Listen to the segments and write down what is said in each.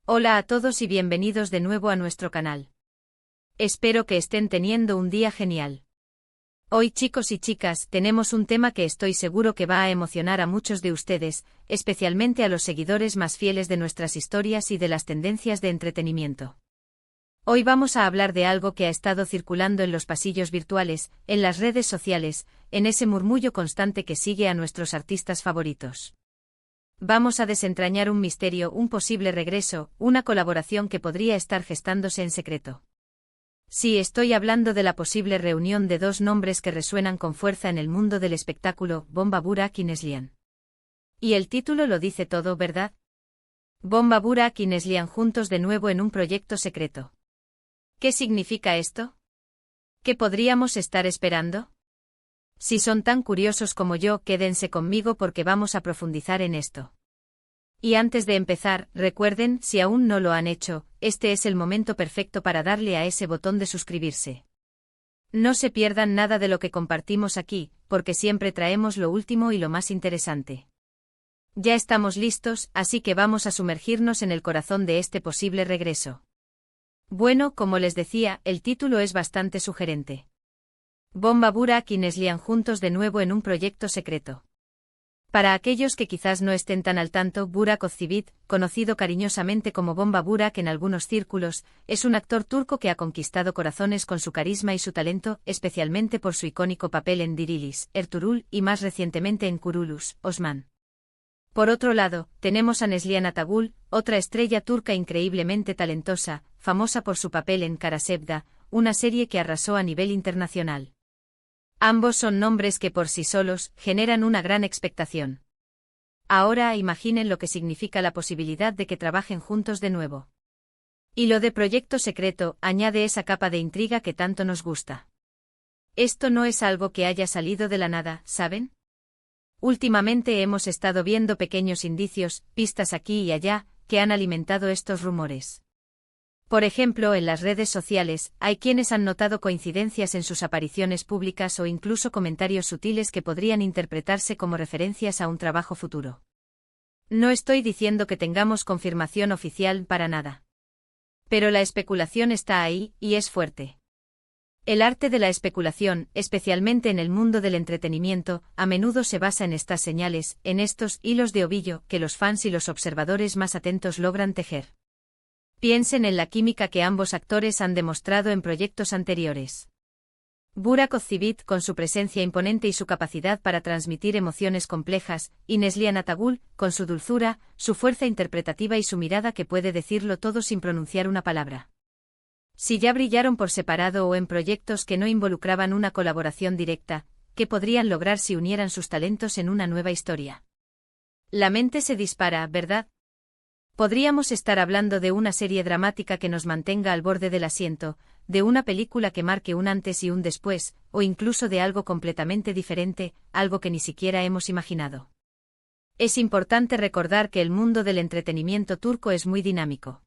Hola a todos y bienvenidos de nuevo a nuestro canal. Espero que estén teniendo un día genial. Hoy, chicos y chicas, tenemos un tema que estoy seguro que va a emocionar a muchos de ustedes, especialmente a los seguidores más fieles de nuestras historias y de las tendencias de entretenimiento. Hoy vamos a hablar de algo que ha estado circulando en los pasillos virtuales, en las redes sociales, en ese murmullo constante que sigue a nuestros artistas favoritos. Vamos a desentrañar un misterio, un posible regreso, una colaboración que podría estar gestándose en secreto. Sí, estoy hablando de la posible reunión de dos nombres que resuenan con fuerza en el mundo del espectáculo, Bomba Burak y Neslihan. Y el título lo dice todo, ¿verdad? Bomba Burak y Neslihan juntos de nuevo en un proyecto secreto. ¿Qué significa esto? ¿Qué podríamos estar esperando? Si son tan curiosos como yo, quédense conmigo porque vamos a profundizar en esto. Y antes de empezar, recuerden, si aún no lo han hecho, este es el momento perfecto para darle a ese botón de suscribirse. No se pierdan nada de lo que compartimos aquí, porque siempre traemos lo último y lo más interesante. Ya estamos listos, así que vamos a sumergirnos en el corazón de este posible regreso. Bueno, como les decía, el título es bastante sugerente. Bomba Burak y Neslihan juntos de nuevo en un proyecto secreto. Para aquellos que quizás no estén tan al tanto, Burak Özçivit, conocido cariñosamente como Bomba Burak en algunos círculos, es un actor turco que ha conquistado corazones con su carisma y su talento, especialmente por su icónico papel en Dirilis, Ertuğrul y más recientemente en Kuruluş, Osman. Por otro lado, tenemos a Neslihan Atagül, otra estrella turca increíblemente talentosa, famosa por su papel en Kara Sevda, una serie que arrasó a nivel internacional. Ambos son nombres que por sí solos generan una gran expectación. Ahora imaginen lo que significa la posibilidad de que trabajen juntos de nuevo. Y lo de proyecto secreto añade esa capa de intriga que tanto nos gusta. Esto no es algo que haya salido de la nada, ¿saben? Últimamente hemos estado viendo pequeños indicios, pistas aquí y allá, que han alimentado estos rumores. Por ejemplo, en las redes sociales, hay quienes han notado coincidencias en sus apariciones públicas o incluso comentarios sutiles que podrían interpretarse como referencias a un trabajo futuro. No estoy diciendo que tengamos confirmación oficial para nada. Pero la especulación está ahí, y es fuerte. El arte de la especulación, especialmente en el mundo del entretenimiento, a menudo se basa en estas señales, en estos hilos de ovillo que los fans y los observadores más atentos logran tejer. Piensen en la química que ambos actores han demostrado en proyectos anteriores. Burak Özçivit con su presencia imponente y su capacidad para transmitir emociones complejas, y Neslihan Atagül con su dulzura, su fuerza interpretativa y su mirada que puede decirlo todo sin pronunciar una palabra. Si ya brillaron por separado o en proyectos que no involucraban una colaboración directa, ¿qué podrían lograr si unieran sus talentos en una nueva historia? La mente se dispara, ¿verdad? Podríamos estar hablando de una serie dramática que nos mantenga al borde del asiento, de una película que marque un antes y un después, o incluso de algo completamente diferente, algo que ni siquiera hemos imaginado. Es importante recordar que el mundo del entretenimiento turco es muy dinámico.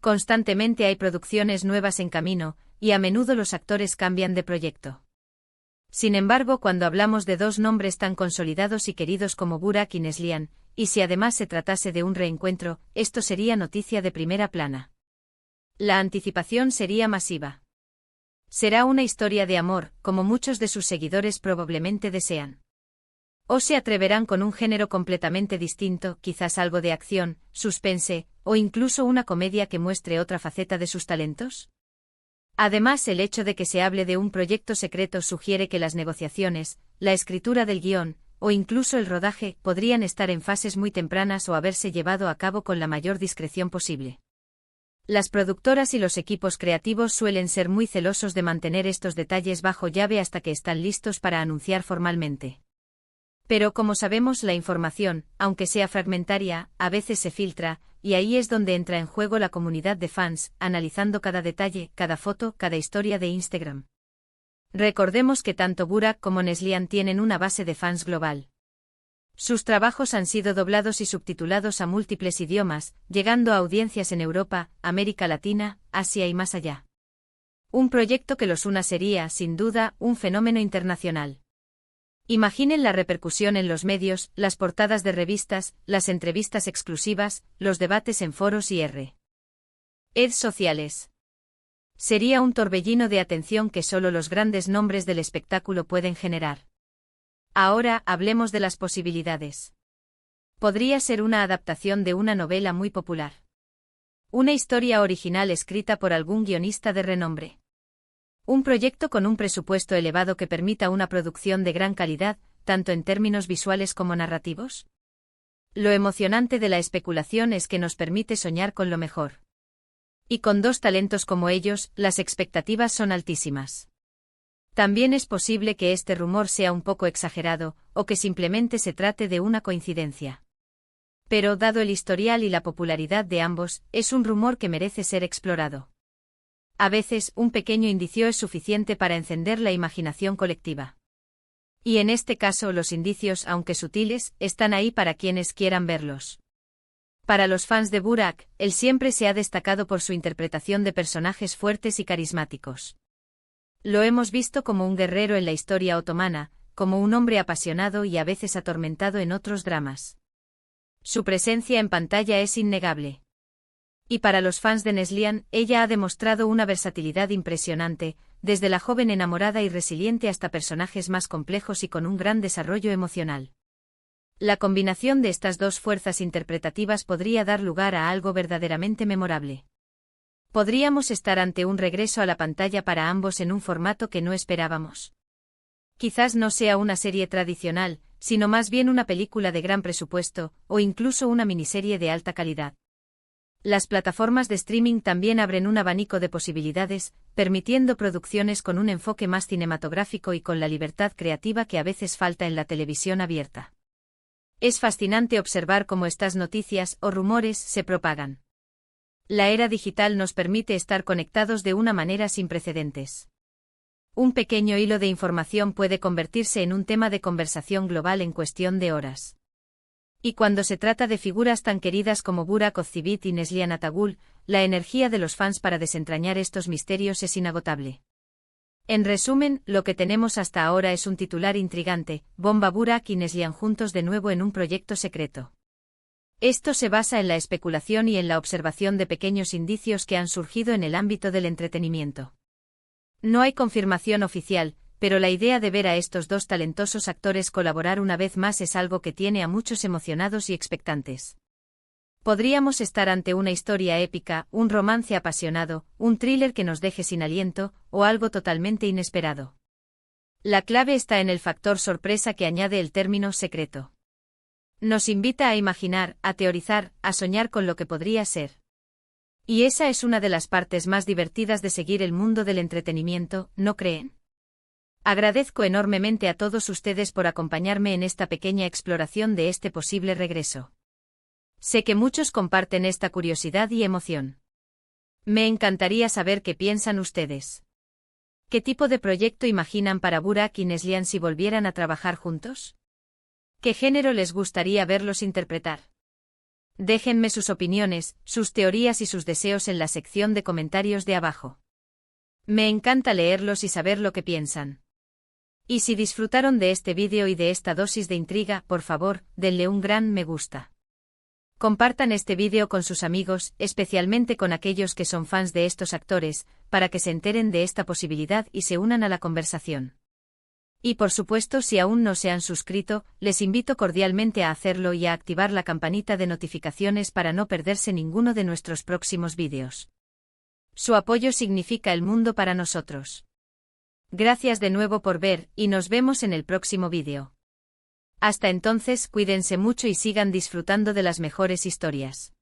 Constantemente hay producciones nuevas en camino, y a menudo los actores cambian de proyecto. Sin embargo, cuando hablamos de dos nombres tan consolidados y queridos como Burak y Neslihan, y si además se tratase de un reencuentro, esto sería noticia de primera plana. La anticipación sería masiva. Será una historia de amor, como muchos de sus seguidores probablemente desean. ¿O se atreverán con un género completamente distinto, quizás algo de acción, suspense, o incluso una comedia que muestre otra faceta de sus talentos? Además, el hecho de que se hable de un proyecto secreto sugiere que las negociaciones, la escritura del guión, o incluso el rodaje, podrían estar en fases muy tempranas o haberse llevado a cabo con la mayor discreción posible. Las productoras y los equipos creativos suelen ser muy celosos de mantener estos detalles bajo llave hasta que están listos para anunciar formalmente. Pero como sabemos, la información, aunque sea fragmentaria, a veces se filtra, y ahí es donde entra en juego la comunidad de fans, analizando cada detalle, cada foto, cada historia de Instagram. Recordemos que tanto Burak como Neslihan tienen una base de fans global. Sus trabajos han sido doblados y subtitulados a múltiples idiomas, llegando a audiencias en Europa, América Latina, Asia y más allá. Un proyecto que los una sería, sin duda, un fenómeno internacional. Imaginen la repercusión en los medios, las portadas de revistas, las entrevistas exclusivas, los debates en foros y redes sociales. Sería un torbellino de atención que solo los grandes nombres del espectáculo pueden generar. Ahora hablemos de las posibilidades. Podría ser una adaptación de una novela muy popular. Una historia original escrita por algún guionista de renombre. Un proyecto con un presupuesto elevado que permita una producción de gran calidad, tanto en términos visuales como narrativos. Lo emocionante de la especulación es que nos permite soñar con lo mejor. Y con dos talentos como ellos, las expectativas son altísimas. También es posible que este rumor sea un poco exagerado, o que simplemente se trate de una coincidencia. Pero dado el historial y la popularidad de ambos, es un rumor que merece ser explorado. A veces, un pequeño indicio es suficiente para encender la imaginación colectiva. Y en este caso los indicios, aunque sutiles, están ahí para quienes quieran verlos. Para los fans de Burak, él siempre se ha destacado por su interpretación de personajes fuertes y carismáticos. Lo hemos visto como un guerrero en la historia otomana, como un hombre apasionado y a veces atormentado en otros dramas. Su presencia en pantalla es innegable. Y para los fans de Neslihan, ella ha demostrado una versatilidad impresionante, desde la joven enamorada y resiliente hasta personajes más complejos y con un gran desarrollo emocional. La combinación de estas dos fuerzas interpretativas podría dar lugar a algo verdaderamente memorable. Podríamos estar ante un regreso a la pantalla para ambos en un formato que no esperábamos. Quizás no sea una serie tradicional, sino más bien una película de gran presupuesto, o incluso una miniserie de alta calidad. Las plataformas de streaming también abren un abanico de posibilidades, permitiendo producciones con un enfoque más cinematográfico y con la libertad creativa que a veces falta en la televisión abierta. Es fascinante observar cómo estas noticias o rumores se propagan. La era digital nos permite estar conectados de una manera sin precedentes. Un pequeño hilo de información puede convertirse en un tema de conversación global en cuestión de horas. Y cuando se trata de figuras tan queridas como Burak Özçivit y Neslihan Atagül, la energía de los fans para desentrañar estos misterios es inagotable. En resumen, lo que tenemos hasta ahora es un titular intrigante: bomba, Burak y Neslihan juntos de nuevo en un proyecto secreto. Esto se basa en la especulación y en la observación de pequeños indicios que han surgido en el ámbito del entretenimiento. No hay confirmación oficial, pero la idea de ver a estos dos talentosos actores colaborar una vez más es algo que tiene a muchos emocionados y expectantes. Podríamos estar ante una historia épica, un romance apasionado, un thriller que nos deje sin aliento, o algo totalmente inesperado. La clave está en el factor sorpresa que añade el término secreto. Nos invita a imaginar, a teorizar, a soñar con lo que podría ser. Y esa es una de las partes más divertidas de seguir el mundo del entretenimiento, ¿no creen? Agradezco enormemente a todos ustedes por acompañarme en esta pequeña exploración de este posible regreso. Sé que muchos comparten esta curiosidad y emoción. Me encantaría saber qué piensan ustedes. ¿Qué tipo de proyecto imaginan para Burak y Neslihan si volvieran a trabajar juntos? ¿Qué género les gustaría verlos interpretar? Déjenme sus opiniones, sus teorías y sus deseos en la sección de comentarios de abajo. Me encanta leerlos y saber lo que piensan. Y si disfrutaron de este vídeo y de esta dosis de intriga, por favor, denle un gran me gusta. Compartan este vídeo con sus amigos, especialmente con aquellos que son fans de estos actores, para que se enteren de esta posibilidad y se unan a la conversación. Y por supuesto, si aún no se han suscrito, les invito cordialmente a hacerlo y a activar la campanita de notificaciones para no perderse ninguno de nuestros próximos vídeos. Su apoyo significa el mundo para nosotros. Gracias de nuevo por ver, y nos vemos en el próximo vídeo. Hasta entonces, cuídense mucho y sigan disfrutando de las mejores historias.